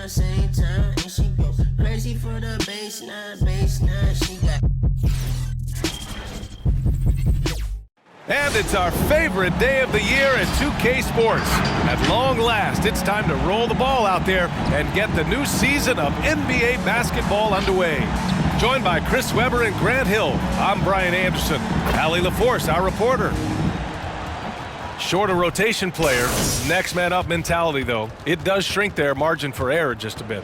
same time, and she go crazy for the baseline, she got. And it's our favorite day of the year at 2K Sports. At long last, it's time to roll the ball out there and get the new season of NBA basketball underway. Joined by Chris Webber and Grant Hill, I'm Brian Anderson. Allie LaForce, our reporter. Shorter rotation player, next man up mentality though. It does shrink their margin for error just a bit.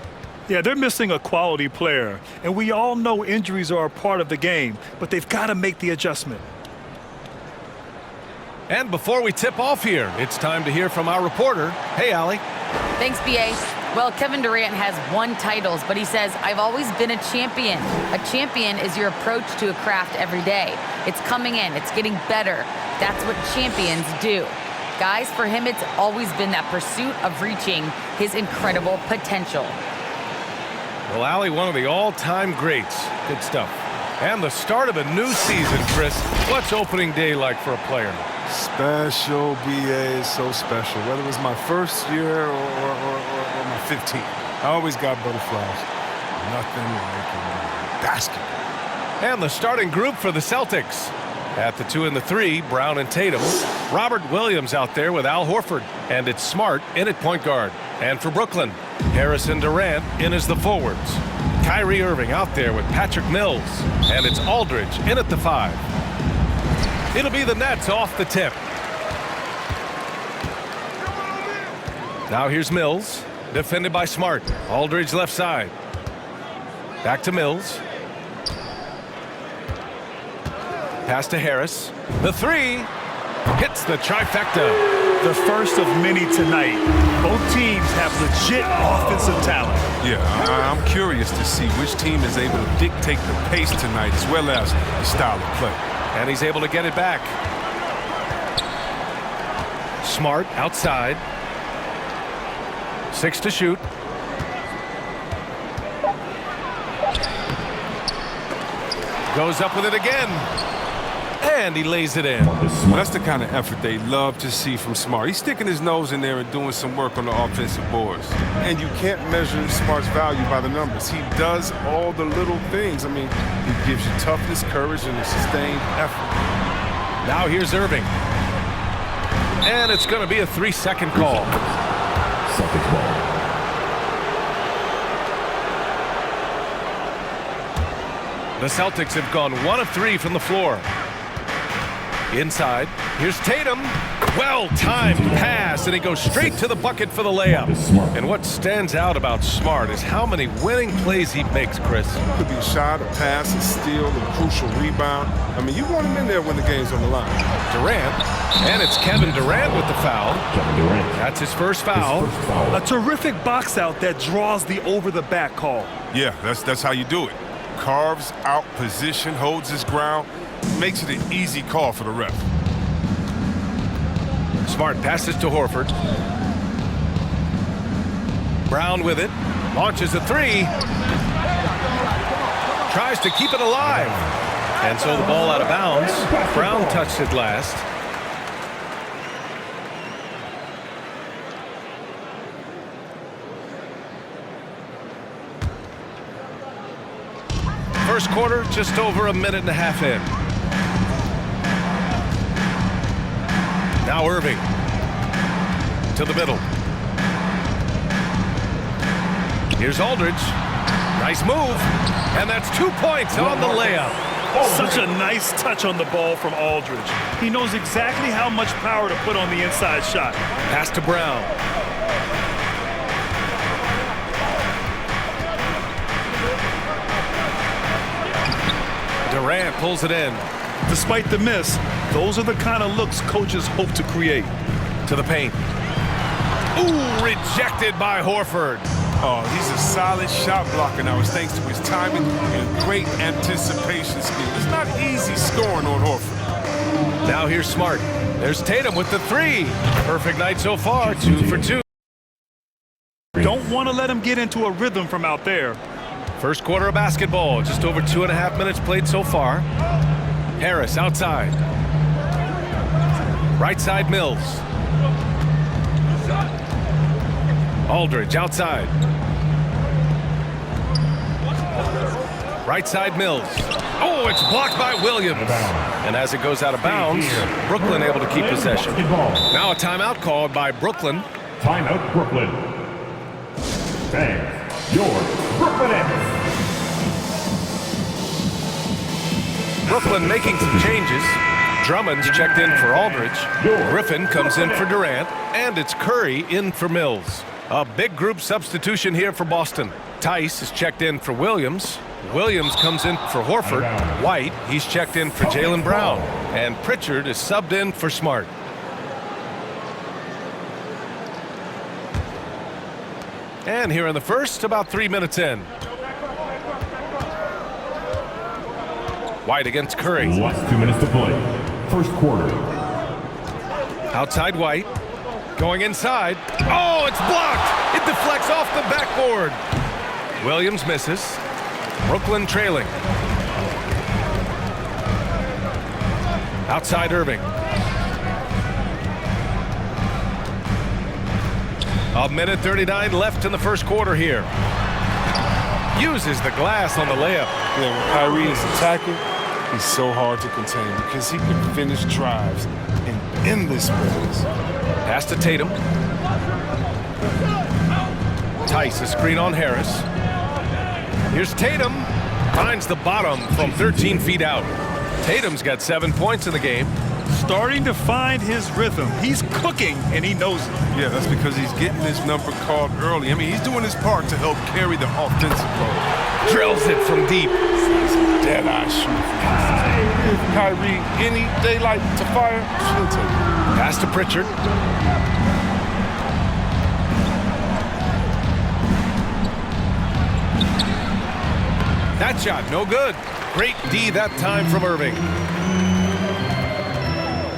Yeah, they're missing a quality player. And we all know injuries are a part of the game, but they've got to make the adjustment. And before we tip off here, it's time to hear from our reporter. Hey, Allie. Thanks, B.A. Well, Kevin Durant has won titles, but he says, I've always been a champion. A champion is your approach to a craft every day. It's coming in. It's getting better. That's what champions do. Guys, for him, it's always been that pursuit of reaching his incredible potential. Well, Allie, one of the all-time greats. Good stuff. And the start of a new season, Chris. What's opening day like for a player? Special, BA, is so special. Whether it was my first year or my 15th, I always got butterflies. Nothing like basketball. And the starting group for the Celtics. At the 2 and the 3, Brown and Tatum. Robert Williams out there with Al Horford. And it's Smart in at point guard. And for Brooklyn, Harris and Durant in as the forwards. Kyrie Irving out there with Patrick Mills. And it's Aldridge in at the 5. It'll be the Nets off the tip. Now here's Mills, defended by Smart. Aldridge left side. Back to Mills. Pass to Harris. The 3 hits the trifecta. The first of many tonight. Both teams have legit offensive talent. Yeah, I'm curious to see which team is able to dictate the pace tonight as well as the style of play. And he's able to get it back. Smart outside. 6 to shoot. Goes up with it again. And he lays it in. Well, that's the kind of effort they love to see from Smart. He's sticking his nose in there and doing some work on the offensive boards. And you can't measure Smart's value by the numbers. He does all the little things. I mean, he gives you toughness, courage, and a sustained effort. Now here's Irving. And it's going to be a 3-second call. Celtics ball. The Celtics have gone 1 of 3 from the floor. Inside, here's Tatum. Well-timed pass, and he goes straight to the bucket for the layup. And what stands out about Smart is how many winning plays he makes, Chris. Could be a shot, a pass, a steal, a crucial rebound. I mean, you want him in there when the game's on the line. Durant, and it's Kevin Durant with the foul. That's his first foul. A terrific box out that draws the over-the-back call. Yeah, that's how you do it. Carves out position, holds his ground, makes it an easy call for the ref. Smart passes to Horford. Brown with it. Launches a 3. Tries to keep it alive. And so the ball out of bounds. Brown touched it last. First quarter, just over a minute and a half in. Now Irving to the middle. Here's Aldridge. Nice move. And that's 2 points on the layup. Such a nice touch on the ball from Aldridge. He knows exactly how much power to put on the inside shot. Pass to Brown. Durant pulls it in. Despite the miss, those are the kind of looks coaches hope to create. To the paint. Ooh, rejected by Horford. Oh, he's a solid shot blocker now. It's thanks to his timing and great anticipation skill. It's not easy scoring on Horford. Now here's Smart. There's Tatum with the 3. Perfect night so far, 2 for 2. Don't want to let him get into a rhythm from out there. First quarter of basketball, just over 2.5 minutes played so far. Harris outside. Right side Mills. Aldridge outside. Right side Mills. Oh, it's blocked by Williams. And as it goes out of bounds, Brooklyn able to keep possession. Now a timeout called by Brooklyn. Timeout, Brooklyn. Thanks. Your Brooklyn Nets. Brooklyn making some changes. Drummond's checked in for Aldridge. Griffin comes in for Durant. And it's Curry in for Mills. A big group substitution here for Boston. Tice is checked in for Williams. Williams comes in for Horford. White, he's checked in for Jaylen Brown. And Pritchard is subbed in for Smart. And here in the first, about 3 minutes in. White against Curry. Last 2 minutes to play. First quarter. Outside White. Going inside. Oh, it's blocked. It deflects off the backboard. Williams misses. Brooklyn trailing. Outside Irving. A minute 39 left in the first quarter here. Uses the glass on the layup. Yeah, when Kyrie is attacking, he's so hard to contain because he can finish drives in endless ways. Pass to Tatum. Tice, a screen on Harris. Here's Tatum. Finds the bottom from 13 feet out. Tatum's got 7 points in the game. Starting to find his rhythm. He's cooking, and he knows it. Yeah, that's because he's getting his number called early. I mean, he's doing his part to help carry the offensive load. Drills it from deep. Dead-eye shooting. Give Kyrie any daylight to fire, she'll take it. Pass to Pritchard. That shot, no good. Great D that time from Irving.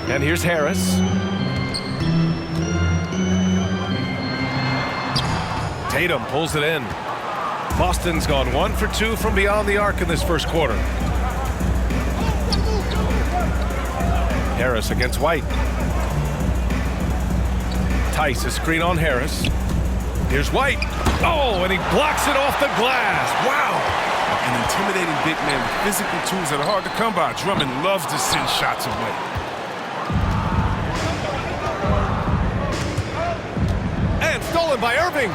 And here's Harris. Tatum pulls it in. Boston's gone 1 for 2 from beyond the arc in this first quarter. Harris against White. Tice, a screen on Harris. Here's White. Oh, and he blocks it off the glass. Wow. An intimidating big man with physical tools that are hard to come by. Drummond loves to send shots away. And stolen by Irving.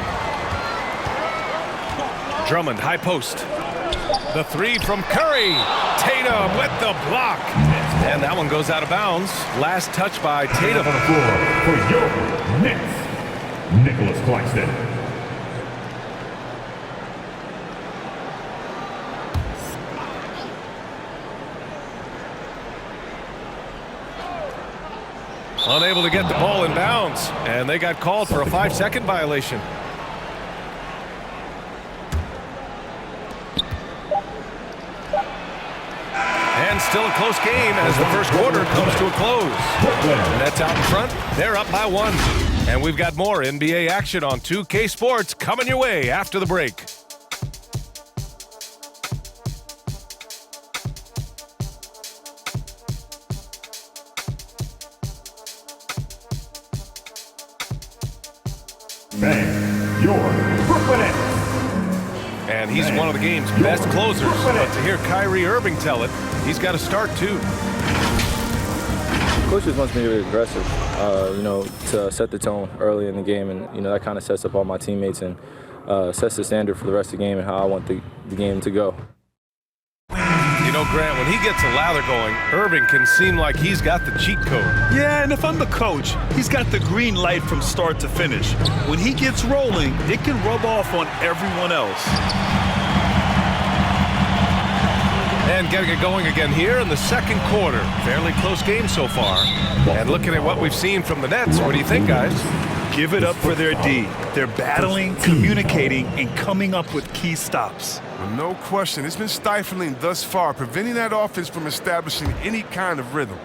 Drummond, high post. The three from Curry. Tatum with the block. And that one goes out of bounds. Last touch by Tatum. On the floor for your Nets, Nicholas Claxton. Unable to get the ball in bounds. And they got called for a 5-second violation. And still a close game as the first quarter comes to a close. Nets out in front. They're up by 1. And we've got more NBA action on 2K Sports coming your way after the break. Bang, your Brooklyn Nets. And he's one of the game's best closers. But to hear Kyrie Irving tell it, he's got to start too. Coach just wants me to be aggressive, to set the tone early in the game, and that kind of sets up all my teammates and sets the standard for the rest of the game and how I want the game to go. You know, Grant, when he gets a lather going, Irving can seem like he's got the cheat code. Yeah, and if I'm the coach, he's got the green light from start to finish. When he gets rolling, it can rub off on everyone else. And getting it going again here in the second quarter. Fairly close game so far. And looking at what we've seen from the Nets, what do you think, guys? Give it up for their D. They're battling, communicating, and coming up with key stops. Well, no question. It's been stifling thus far, preventing that offense from establishing any kind of rhythm.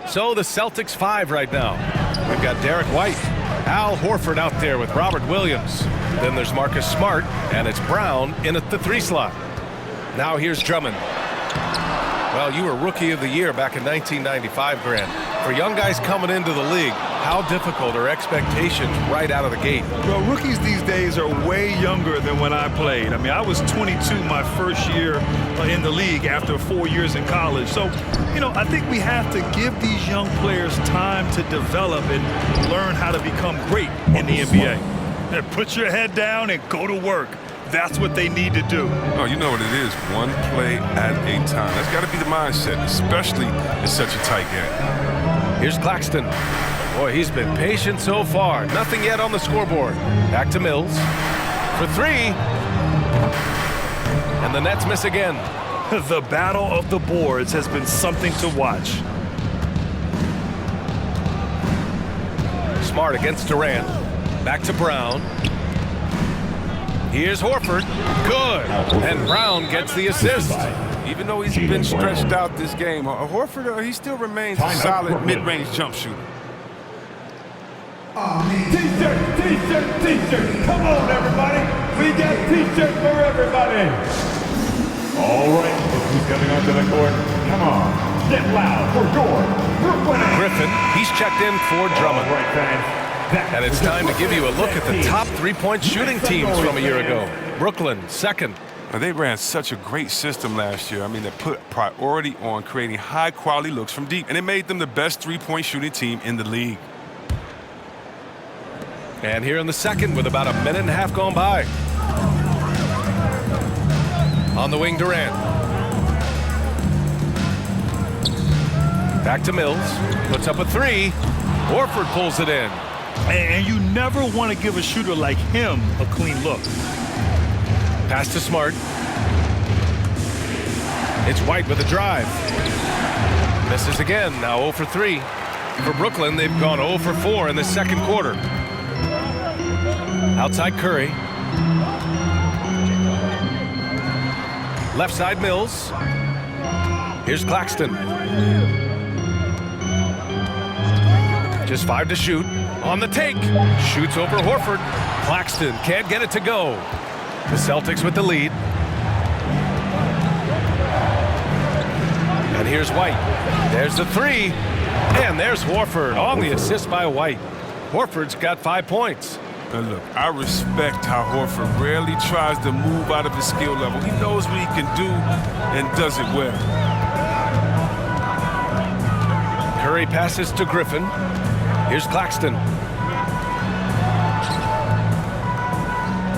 So the Celtics 5 right now. We've got Derek White, Al Horford out there with Robert Williams. Then there's Marcus Smart, and it's Brown in at the 3 slot. Now here's Drummond. Well, you were Rookie of the Year back in 1995, Grant. For young guys coming into the league, How difficult are expectations right out of the gate? Well, rookies these days are way younger than when I played. I mean, I was 22 my first year in the league after 4 years in college. So, you know, I think we have to give these young players time to develop and learn how to become great in the NBA. And put your head down and go to work. That's what they need to do. Oh, you know what it is. One play at a time. That's got to be the mindset, especially in such a tight game. Here's Claxton. Boy, he's been patient so far. Nothing yet on the scoreboard. Back to Mills for three. And the Nets miss again. The battle of the boards has been something to watch. Smart against Durant. Back to Brown. Here's Horford. Good. And Brown gets the assist. Even though he's been stretched out this game, Horford, he still remains a solid mid-range jump shooter. T-shirt, T-shirt, T-shirt. Come on, everybody. We got T-shirts for everybody. All right, look who's coming onto the court. Come on, get loud for your Brooklyn. Griffin, he's checked in for Drummond. All right, fans. And it's time to give you a look at the top three-point shooting teams from a year ago. Brooklyn, second. They ran such a great system last year. I mean, they put priority on creating high-quality looks from deep, and it made them the best three-point shooting team in the league. And here in the second with about a minute and a half gone by. On the wing, Durant. Back to Mills. Puts up a three. Horford pulls it in. And you never want to give a shooter like him a clean look. Pass to Smart. It's White with a drive. Misses again. Now 0 for 3. For Brooklyn, they've gone 0 for 4 in the second quarter. Outside Curry. Left side Mills. Here's Claxton. Just 5 to shoot. On the take. Shoots over Horford. Claxton can't get it to go. The Celtics with the lead. And here's White. There's the three. And there's Horford on the assist by White. Horford's got 5 points. And look, I respect how Horford rarely tries to move out of his skill level. He knows what he can do and does it well. Curry passes to Griffin. Here's Claxton.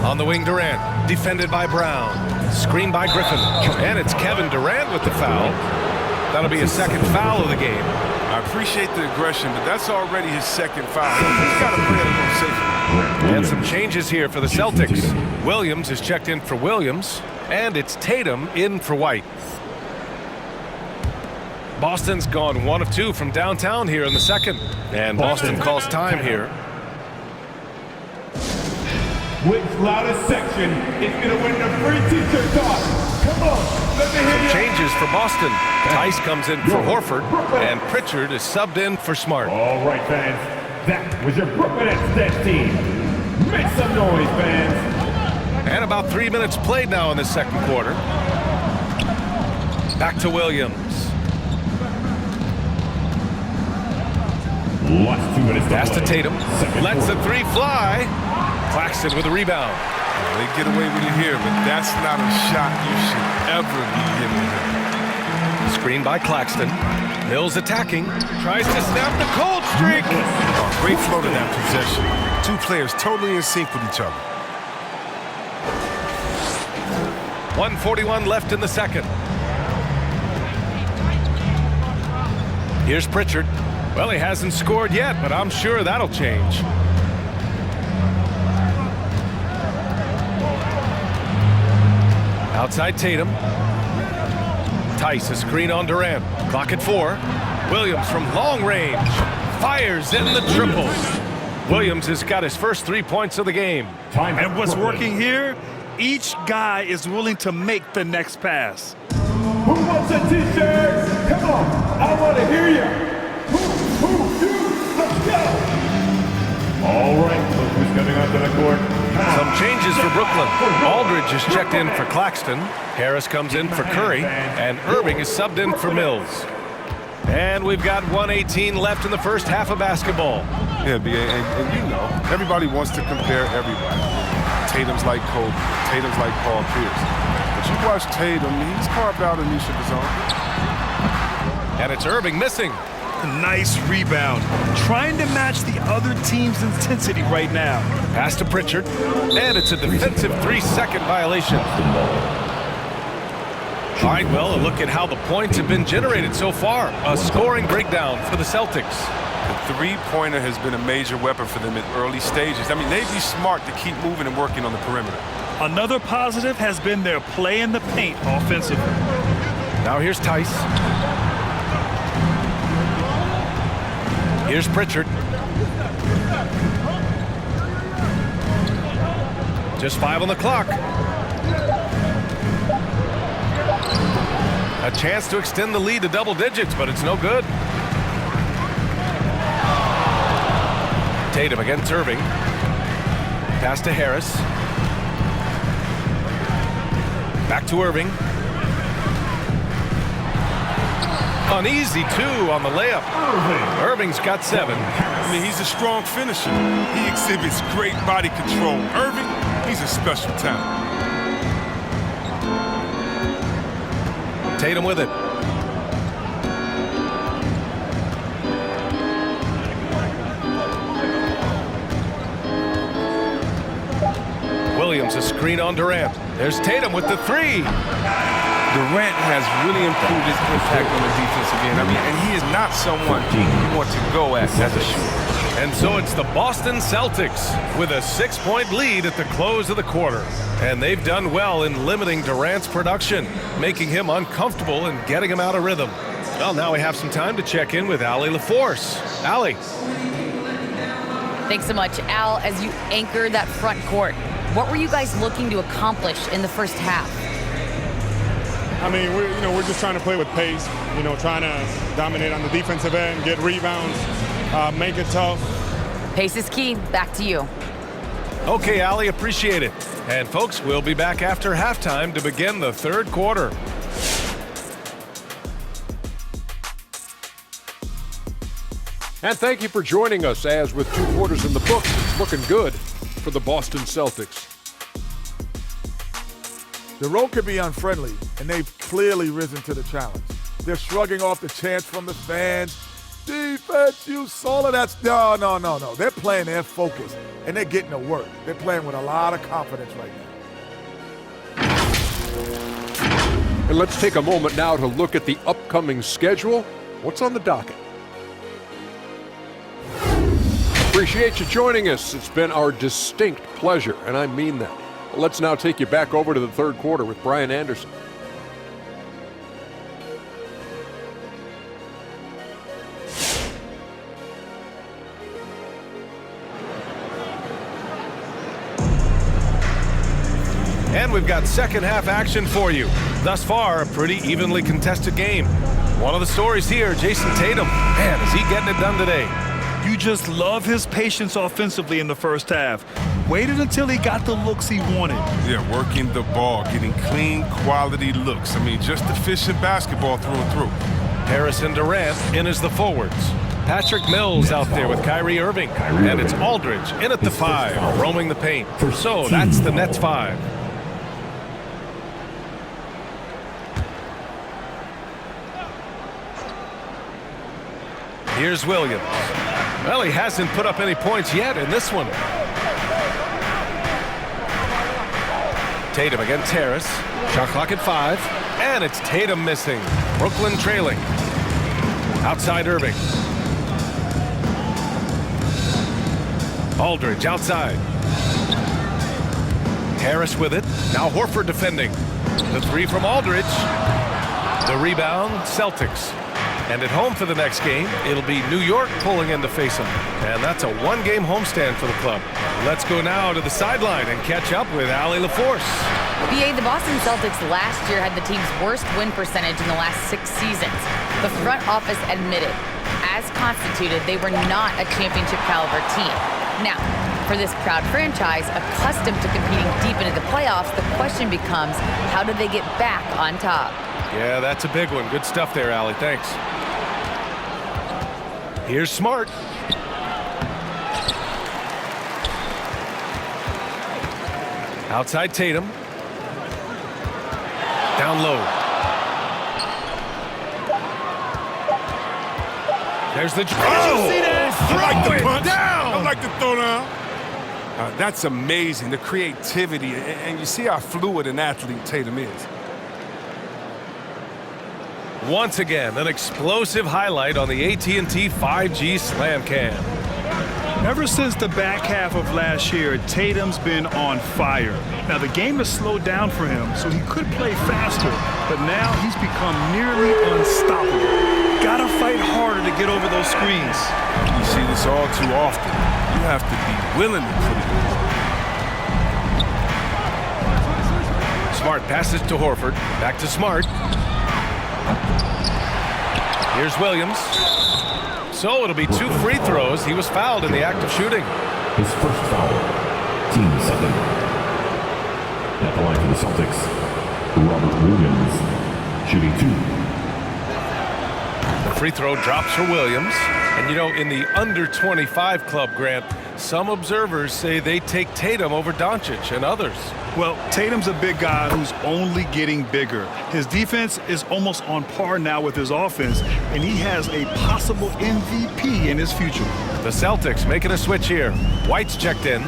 On the wing, Durant. Defended by Brown. Screened by Griffin. And it's Kevin Durant with the foul. That'll be his second foul of the game. I appreciate the aggression, but that's already his second foul. He's got to play it a little safer. And some changes here for the Celtics. Williams is checked in for Williams. And it's Tatum in for White. Boston's gone 1 of 2 from downtown here in the second. And Boston calls time here. Which loudest section is going to win the free T-shirt toss? Come on, let me hear you. Changes for Boston. Tice comes in for Horford, and Pritchard is subbed in for Smart. All right, fans. That was your Brooklyn Nets team. Make some noise, fans. And about 3 minutes played now in the second quarter. Back to Williams. Pass to Tatum. Lets the three fly. Claxton with a rebound. They get away with it here, but that's not a shot you should ever be giving them. Screen by Claxton. Mills attacking. Tries to snap the cold streak. Oh, great flow to that possession. Two players totally in sync with each other. 1:41 left in the second. Here's Pritchard. Well, he hasn't scored yet, but I'm sure that'll change. Outside Tatum. Tice, a screen on Durant. Clock at 4. Williams from long range. Fires in the triple. Williams has got his first 3 points of the game. And what's working here? Each guy is willing to make the next pass. Who wants a T-shirt? Come on, I want to hear you. You, let's go. All right, look who's coming onto the court. Some changes for Brooklyn. Aldridge is checked in for Claxton. Harris comes in for Curry. And Irving is subbed in for Mills. And we've got 1:18 left in the first half of basketball. Yeah, BA, and you know, everybody wants to compare everybody. Tatum's like Kobe, Tatum's like Paul Pierce. But you watch Tatum, he's carved out a niche of his own. And it's Irving missing. Nice rebound. Trying to match the other team's intensity right now. Pass to Pritchard. And it's a defensive 3-second violation. All right, well, a look at how the points have been generated so far. A scoring breakdown for the Celtics. The three-pointer has been a major weapon for them in early stages. I mean, they'd be smart to keep moving and working on the perimeter. Another positive has been their play in the paint offensively. Now here's Tice. Here's Pritchard. Just 5 on the clock. A chance to extend the lead to double digits, but it's no good. Tatum against Irving. Pass to Harris. Back to Irving. An easy 2 on the layup. Irving's got 7. I mean, he's a strong finisher. He exhibits great body control. Irving, he's a special talent. Tatum with it. Williams a screen on Durant. There's Tatum with the 3. Durant has really improved his impact on the defensive end. I mean, and he is not someone you want to go at as a shooter. And so it's the Boston Celtics with a 6-point lead at the close of the quarter. And they've done well in limiting Durant's production, making him uncomfortable and getting him out of rhythm. Well, now we have some time to check in with Allie LaForce. Allie. Thanks so much, Al. As you anchor that front court, what were you guys looking to accomplish in the first half? I mean, we're just trying to play with pace, trying to dominate on the defensive end, get rebounds, make it tough. Pace is key. Back to you. Okay, Allie, appreciate it. And folks, we'll be back after halftime to begin the third quarter. And thank you for joining us as with 2 quarters in the books, it's looking good for the Boston Celtics. The road can be unfriendly, and they've clearly risen to the challenge. They're shrugging off the chants from the fans. Defense, you solid. That's no. They're playing their focus, and they're getting to work. They're playing with a lot of confidence right now. And let's take a moment now to look at the upcoming schedule. What's on the docket? Appreciate you joining us. It's been our distinct pleasure, and I mean that. Let's now take you back over to the third quarter with Brian Anderson. And we've got second half action for you. Thus far, a pretty evenly contested game. One of the stories here, Jason Tatum. Man, is he getting it done today? You just love his patience offensively in the first half. Waited until he got the looks he wanted. Yeah, working the ball, getting clean, quality looks. I mean, just efficient basketball through and through. Harris and Durant in as the forwards. Patrick Mills out there with Kyrie Irving. And it's Aldridge in at the 5, roaming the paint. So that's the Nets 5. Here's Williams. Well, he hasn't put up any points yet in this one. Tatum against Harris. Shot clock at 5. And it's Tatum missing. Brooklyn trailing. Outside Irving. Aldridge outside. Harris with it. Now Horford defending. The 3 from Aldridge. The rebound, Celtics. And at home for the next game, it'll be New York pulling in to face them. And that's a 1-game homestand for the club. Let's go now to the sideline and catch up with Allie LaForce. BA, the Boston Celtics last year had the team's worst win percentage in the last 6 seasons. The front office admitted, as constituted, they were not a championship caliber team. Now, for this proud franchise, accustomed to competing deep into the playoffs, the question becomes, how do they get back on top? Yeah, that's a big one. Good stuff there, Allie. Thanks. Here's Smart. Outside Tatum. Down low. There's the... Oh, see that? I like the Throw it punch. down. I like the throw down. That's amazing, the creativity, and you see how fluid an athlete Tatum is. Once again, an explosive highlight on the AT&T 5G Slam Cam. Ever since the back half of last year, Tatum's been on fire. Now, the game has slowed down for him, so he could play faster, but now he's become nearly unstoppable. Gotta fight harder to get over those screens. You see this all too often. You have to be willing to put it in. Smart passes to Horford. Back to Smart. Here's Williams. So it'll be 2 free throws. He was fouled in the act of shooting. His first foul. Team second. At the line for the Celtics, Robert Williams, shooting 2. The free throw drops for Williams. And, you know, in the under-25 club, Grant, some observers say they take Tatum over Doncic and others. Well, Tatum's a big guy who's only getting bigger. His defense is almost on par now with his offense, and he has a possible MVP in his future. The Celtics making a switch here. White's checked in.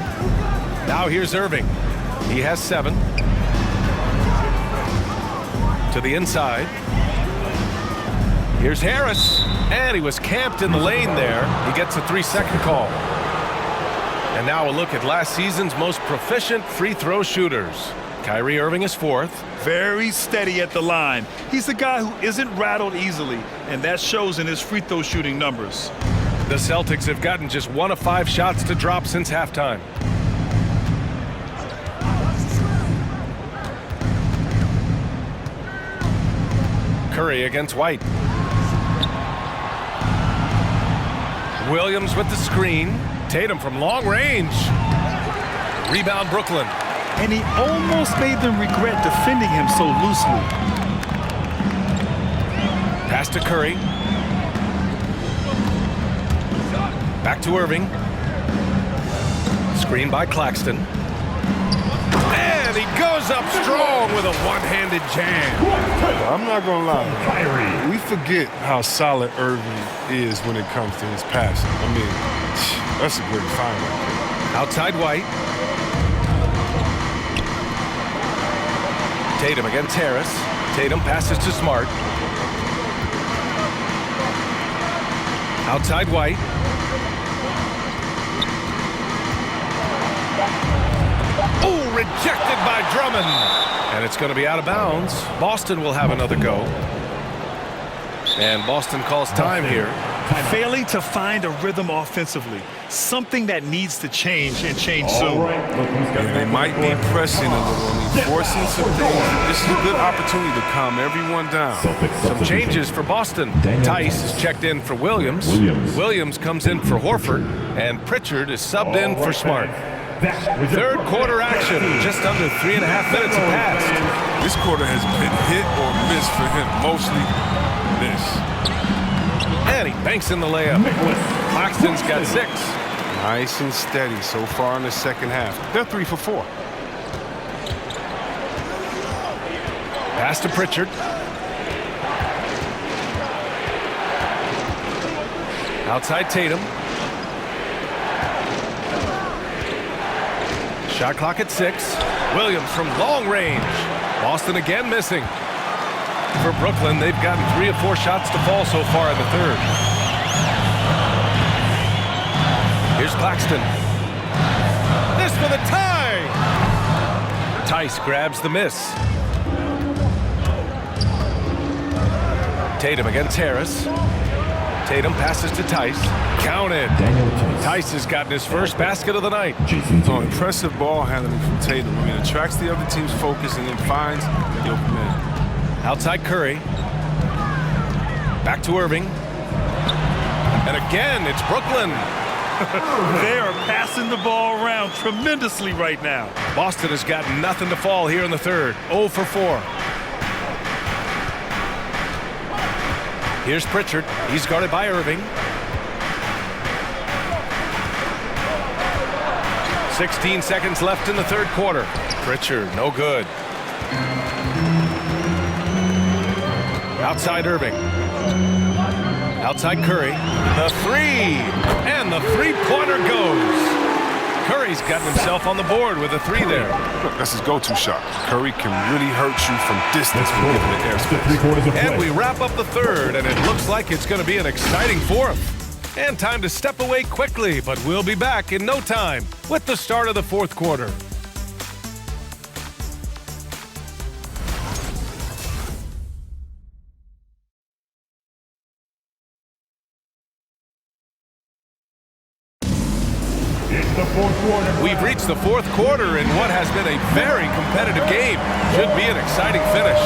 Now here's Irving. He has 7. To the inside. Here's Harris. And he was camped in the lane there. He gets a 3-second call. And now a look at last season's most proficient free throw shooters. Kyrie Irving is 4th. Very steady at the line. He's the guy who isn't rattled easily, and that shows in his free throw shooting numbers. The Celtics have gotten just 1 of 5 shots to drop since halftime. Curry against White. Williams with the screen. Tatum from long range. Rebound Brooklyn. And he almost made them regret defending him so loosely. Pass to Curry. Back to Irving. Screen by Claxton. And he goes up strong with a one-handed jam. I'm not going to lie. We forget how solid Irving is when it comes to his passing. I mean, that's a great find. Outside White. Tatum against Harris. Tatum passes to Smart. Outside White. Oh, rejected by Drummond. And it's going to be out of bounds. Boston will have another go. And Boston calls time here. Failing to find a rhythm offensively. Something that needs to change and change soon. And they might be pressing a little, forcing some things. This is a good opportunity to calm everyone down. Some changes for Boston. Tice is checked in for Williams. Williams comes in for Horford. And Pritchard is subbed in for Smart. Third quarter action. Just under 3.5 minutes have passed. This quarter has been hit or miss for him. Mostly miss. And he banks in the layup. Claxton's got 6. Nice and steady so far in the second half. They're 3 for 4. Pass to Pritchard. Outside Tatum. Shot clock at 6. Williams from long range. Boston again missing. For Brooklyn, they've gotten 3 of 4 shots to fall so far in the third. Here's Claxton. This for the tie! Tice grabs the miss. Tatum against Harris. Tatum passes to Tice. Counted. Tice has gotten his first basket of the night. Oh, impressive ball handling from Tatum. I mean, attracts the other team's focus and then finds the open man. Outside Curry. Back to Irving. And again, it's Brooklyn. They are passing the ball around tremendously right now. Boston has got nothing to fall here in the third. 0 for 4. Here's Pritchard. He's guarded by Irving. 16 seconds left in the third quarter. Pritchard, no good. Outside Irving. Outside Curry. The three. And the three-pointer goes. Curry's gotten himself on the board with a three there. Look, that's his go-to shot. Curry can really hurt you from distance when given the airspace. And we wrap up the third, and it looks like it's going to be an exciting fourth. And time to step away quickly, but we'll be back in no time with the start of the fourth quarter. We've reached the fourth quarter in what has been a very competitive game. Should be an exciting finish.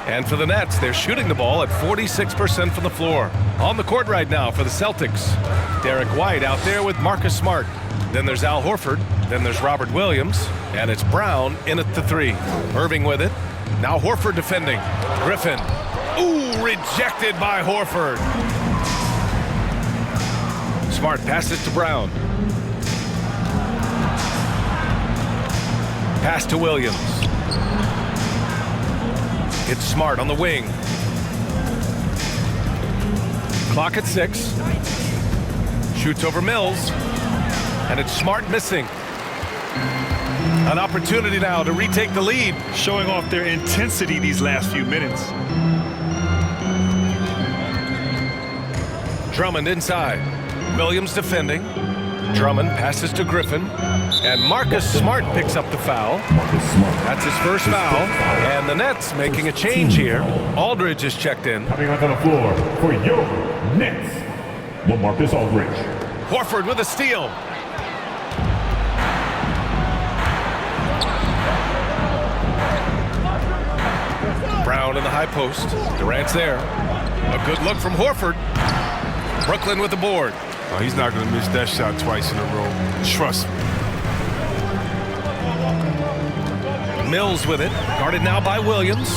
And for the Nets, they're shooting the ball at 46% from the floor. On the court right now for the Celtics, Derek White out there with Marcus Smart. Then there's Al Horford. Then there's Robert Williams. And it's Brown in at the three. Irving with it. Now Horford defending. Griffin. Ooh, rejected by Horford. Smart passes to Brown. Pass to Williams. It's Smart on the wing. Clock at 6. Shoots over Mills. And it's Smart missing. An opportunity now to retake the lead. Showing off their intensity these last few minutes. Drummond inside. Williams defending. Drummond passes to Griffin. And Marcus Smart picks up the foul. That's his first foul. And the Nets making a change here. Aldridge is checked in. Coming onto the floor for your Nets, LaMarcus Aldridge. Horford with a steal. Brown in the high post. Durant's there. A good look from Horford. Brooklyn with the board. Oh, he's not going to miss that shot twice in a row. Trust me. Mills with it. Guarded now by Williams.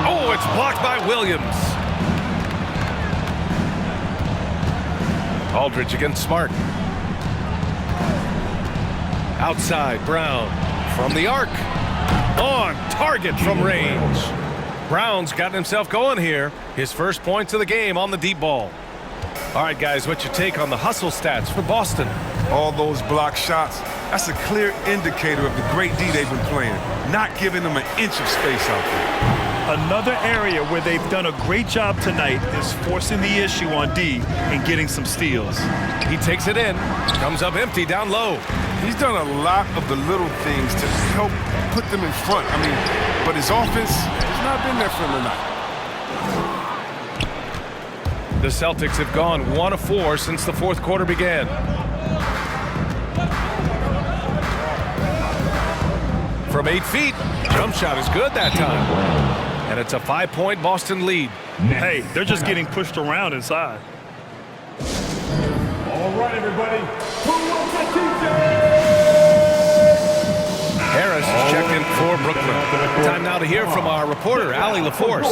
Oh, it's blocked by Williams. Aldridge against Smart. Outside, Brown. From the arc. On target from range. Brown's gotten himself going here. His first points of the game on the deep ball. All right, guys, what's your take on the hustle stats for Boston? All those block shots, that's a clear indicator of the great D they've been playing. Not giving them an inch of space out there. Another area where they've done a great job tonight is forcing the issue on D and getting some steals. He takes it in. Comes up empty down low. He's done a lot of the little things to help put them in front. I mean, but his offense has not been there for him tonight. The Celtics have gone 1 of 4 since the fourth quarter began. From 8 feet, jump shot is good that time. And it's a 5-point Boston lead. Hey, they're just getting pushed around inside. All right, everybody. Who wants a teacher? Harris is checked in for Brooklyn. Time now to hear from our reporter, Allie LaForce.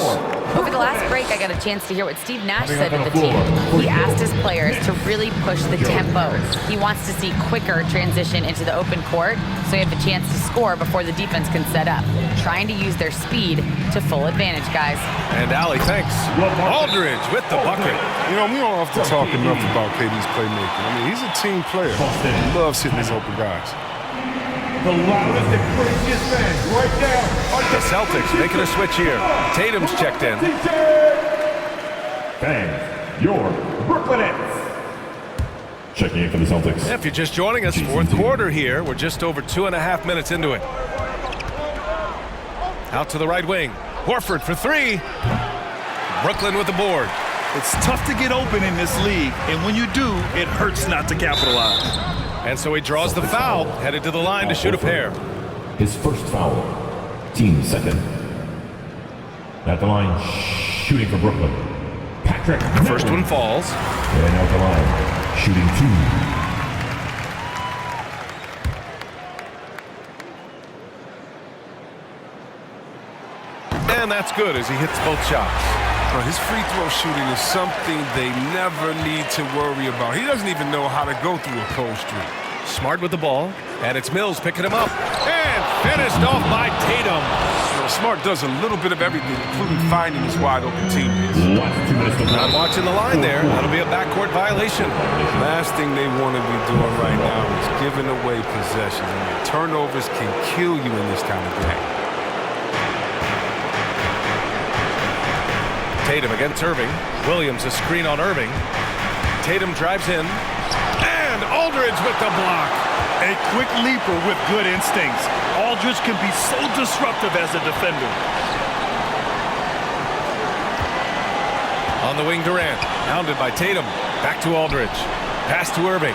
Over the last break, I got a chance to hear what Steve Nash said to the team. He asked his players to really push the tempo. He wants to see quicker transition into the open court so you have a chance to score before the defense can set up. Trying to use their speed to full advantage, guys. And Allie, thanks. Aldridge with the bucket. You know, we don't often talk enough about KD's playmaking. I mean, he's a team player. He loves hitting his open guys. The loudest and craziest fans right now. The Celtics making a switch here. Tatum's checked in. Fans, your Brooklyn Nets. Checking in for the Celtics. If you're just joining us, fourth quarter here. We're just over 2.5 minutes into it. Out to the right wing. Horford for 3. Brooklyn with the board. It's tough to get open in this league, and when you do, it hurts not to capitalize. And so he draws the foul, headed to the line to shoot a pair. His first foul, team second. At the line, shooting for Brooklyn, Patrick. First one falls. And at the line, shooting 2. And that's good as he hits both shots. But his free throw shooting is something they never need to worry about. He doesn't even know how to go through a cold streak. Smart with the ball, and it's Mills picking him up. And finished off by Tatum. Smart does a little bit of everything, including finding his wide-open teammates. Not watching the line there. That'll be a backcourt violation. Last thing they want to be doing right now is giving away possessions. And turnovers can kill you in this kind of game. Tatum against Irving. Williams a screen on Irving. Tatum drives in. And Aldridge with the block. A quick leaper with good instincts. Aldridge can be so disruptive as a defender. On the wing, Durant. Hounded by Tatum. Back to Aldridge. Pass to Irving.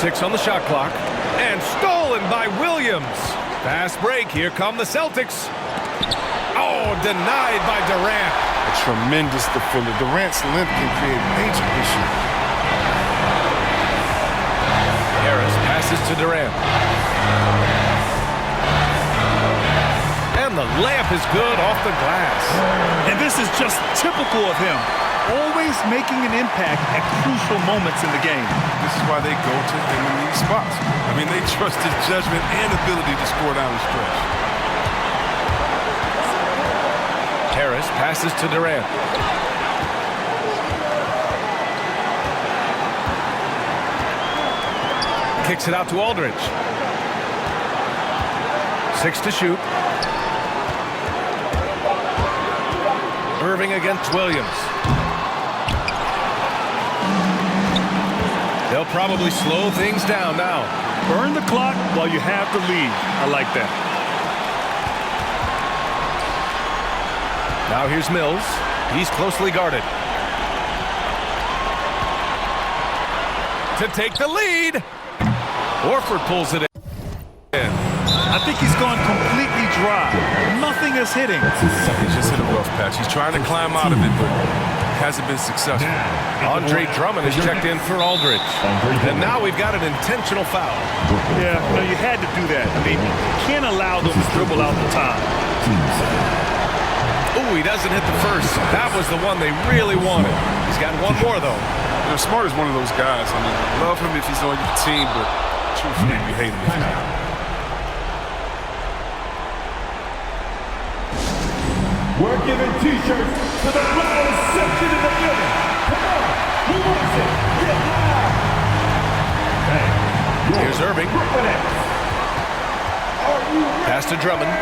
6 on the shot clock. And stolen by Williams. Fast break. Here come the Celtics. Oh, denied by Durant. A tremendous defender. Durant's length can create major issues. Harris passes to Durant. And the layup is good off the glass. And this is just typical of him. Always making an impact at crucial moments in the game. This is why they go to him in these spots. I mean, they trust his judgment and ability to score down the stretch. Harris passes to Durant. Kicks it out to Aldridge. 6 to shoot. Irving against Williams. They'll probably slow things down now. Burn the clock while you have the lead. I like that. Now here's Mills. He's closely guarded. To take the lead. Orford pulls it in. I think he's gone completely dry. Nothing is hitting. He's just hit a rough patch. He's trying to climb out of it, but hasn't been successful. Andre Drummond is checked in for Aldridge. And now we've got an intentional foul. Yeah, no, you had to do that. I mean, you can't allow them to dribble out the time. Ooh, he doesn't hit the first. That was the one they really wanted. He's got one more, though. You know, Smart is one of those guys. I mean, love him if he's on your team, but truthfully, you hate him if he's not. We're giving t-shirts to the loudest section in the building. Come on, who wants it? Get loud. Hey, here's Irving. Pass to Drummond.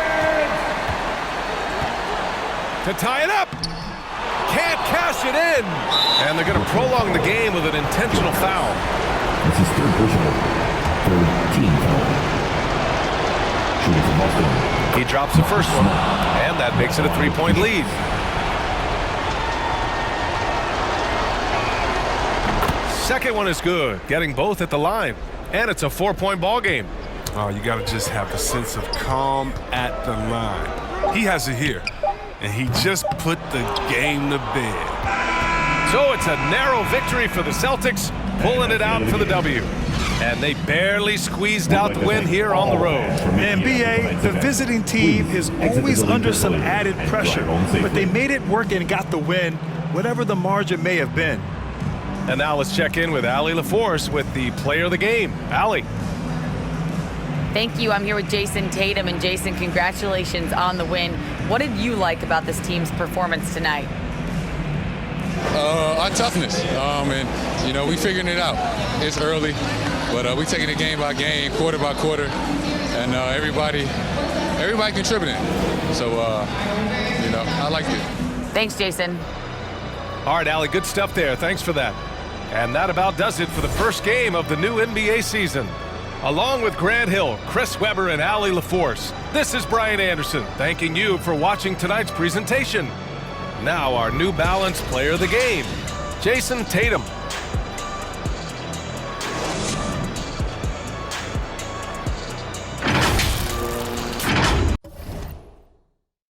To tie it up. Can't cash it in. And they're going to prolong the game with an intentional foul. This is third personal. Third team foul. Shooting from Boston. He drops the first one. And that makes it a 3-point lead. Second one is good. Getting both at the line. And it's a 4-point ball game. Oh, you got to just have a sense of calm at the line. He has it here. And he just put the game to bed. So it's a narrow victory for the Celtics, pulling it out for the W. And they barely squeezed out the win here on the road. NBA, the visiting team is always under some added pressure, but they made it work and got the win, whatever the margin may have been. And now let's check in with Allie LaForce with the player of the game. Allie. Thank you. I'm here with Jason Tatum. And Jason, congratulations on the win. What did you like about this team's performance tonight? Our toughness. And, you know, we figuring it out. It's early, but we taking it game by game, quarter by quarter, and everybody contributing. So, you know, I like it. Thanks, Jason. All right, Allie, good stuff there. Thanks for that. And that about does it for the first game of the new NBA season. Along with Grant Hill, Chris Webber, and Allie LaForce, this is Brian Anderson, thanking you for watching tonight's presentation. Now our New Balance player of the game, Jason Tatum.